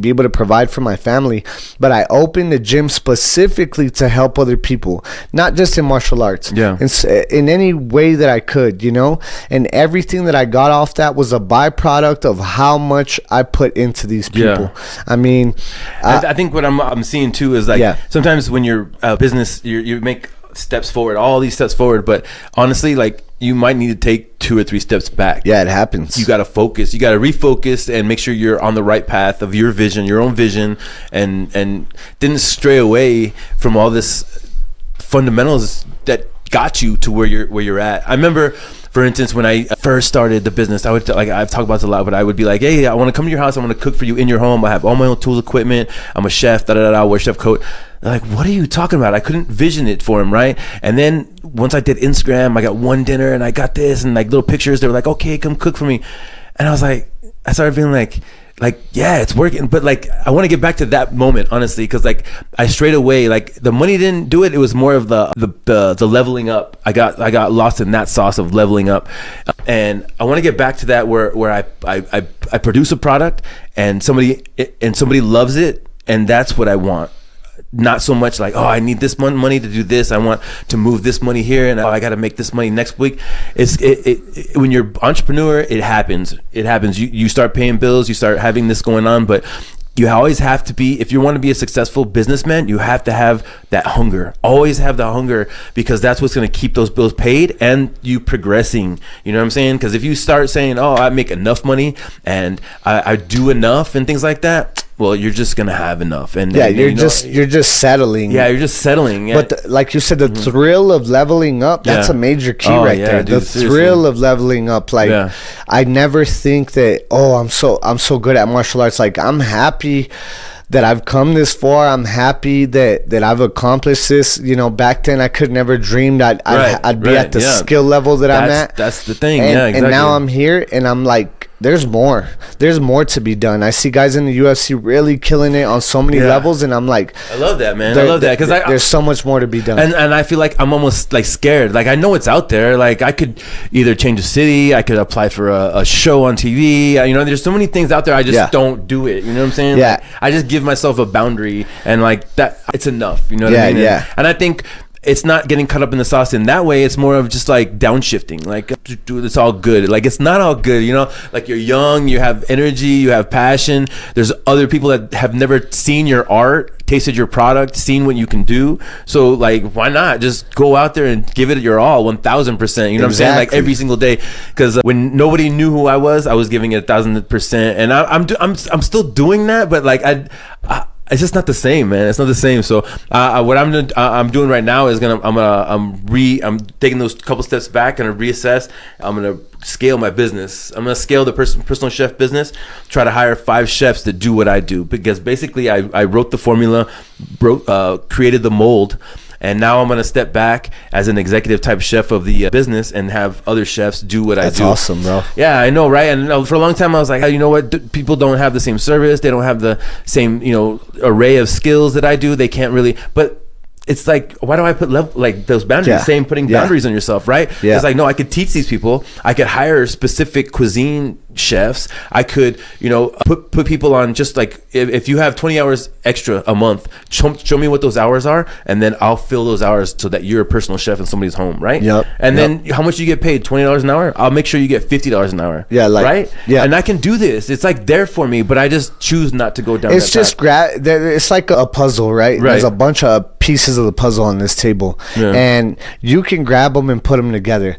be able to provide for my family. But I opened the gym specifically to help other people, not just in martial arts, in any way that I could, you know. And everything that I got off that was a byproduct of how much I put into these people. I mean, I think what I'm seeing too is like sometimes when you're a business, you make steps forward, all these steps forward, but honestly, like, you might need to take 2 or 3 steps back. Yeah, it happens. You got to focus. You got to refocus and make sure you're on the right path of your vision, your own vision, and didn't stray away from all this fundamentals that got you to where you're at. I remember, for instance, when I first started the business, I would I've talked about this a lot, but I would be like, hey, I want to come to your house. I want to cook for you in your home. I have all my own tools, equipment. I'm a chef. I wear chef coat. They're like, what are you talking about? I couldn't vision it for him, right? And then once I did Instagram, I got one dinner and I got this and like little pictures. They were like, okay, come cook for me. And I was like, I started feeling like, yeah, it's working. But like, I want to get back to that moment, honestly, because like I straight away, like the money didn't do it. It was more of the leveling up. I got lost in that sauce of leveling up. And I want to get back to that where I produce a product and somebody loves it. And that's what I want. Not so much like, oh, I need this money to do this. I want to move this money here, and I got to make this money next week. When you're entrepreneur, it happens. It happens. You start paying bills. You start having this going on, but you always have to be, if you want to be a successful businessman, you have to have that hunger. Always have the hunger, because that's what's going to keep those bills paid and you progressing. You know what I'm saying? Because if you start saying, oh, I make enough money and I do enough and things like that, well, you're just gonna have enough, and you're just settling. Yeah, you're just settling. Yeah. But like you said, the thrill of leveling up—that's a major key there. Dude, the thrill of leveling up. Like, I never think that. Oh, I'm so good at martial arts. Like, I'm happy that I've come this far. I'm happy that I've accomplished this. You know, back then I could never dream that I'd be at the skill level that I'm at. That's the thing. And now I'm here, and I'm like, there's more to be done. I see guys in the UFC really killing it on so many levels, and I'm like, I love that, man. I love that, because there's so much more to be done. And I feel like I'm almost like scared. Like, I know it's out there. Like, I could either change a city, I could apply for a show on TV. You know, there's so many things out there. I just don't do it. You know what I'm saying? Yeah. Like, I just give myself a boundary, and like that, it's enough. You know what I mean? And I think it's not getting caught up in the sauce in that way. It's more of just like downshifting. Like, dude, it's all good. Like, it's not all good, you know? Like, you're young, you have energy, you have passion. There's other people that have never seen your art, tasted your product, seen what you can do. So like, why not just go out there and give it your all, 1,000%? You know what I'm saying? Like, every single day. Because when nobody knew who I was giving it 1,000%. And I'm still doing that, but like it's just not the same, man. It's not the same. So what I'm doing right now is I'm taking those couple steps back and reassess. I'm gonna scale my business. I'm gonna scale the personal chef business. Try to hire 5 chefs to do what I do, because basically I wrote the formula, created the mold. And now I'm going to step back as an executive type chef of the business and have other chefs do what I do. That's awesome, bro. Yeah, I know, right? And for a long time, I was like, hey, you know what? People don't have the same service. They don't have the same, array of skills that I do. They can't really, but it's like, why do I put those boundaries? Same putting boundaries on yourself, right? Yeah. It's like, no, I could teach these people. I could hire specific cuisine chefs. I could, put people on, just like, if you have 20 hours extra a month, show me what those hours are, and then I'll fill those hours so that you're a personal chef in somebody's home, right? Yep. And then how much you get paid? $20 an hour? I'll make sure you get $50 an hour. Yeah, right? Yeah. And I can do this. It's like there for me, but I just choose not to go down it's that path. It's like a puzzle, right? There's a bunch of pieces of the puzzle on this table, and you can grab them and put them together.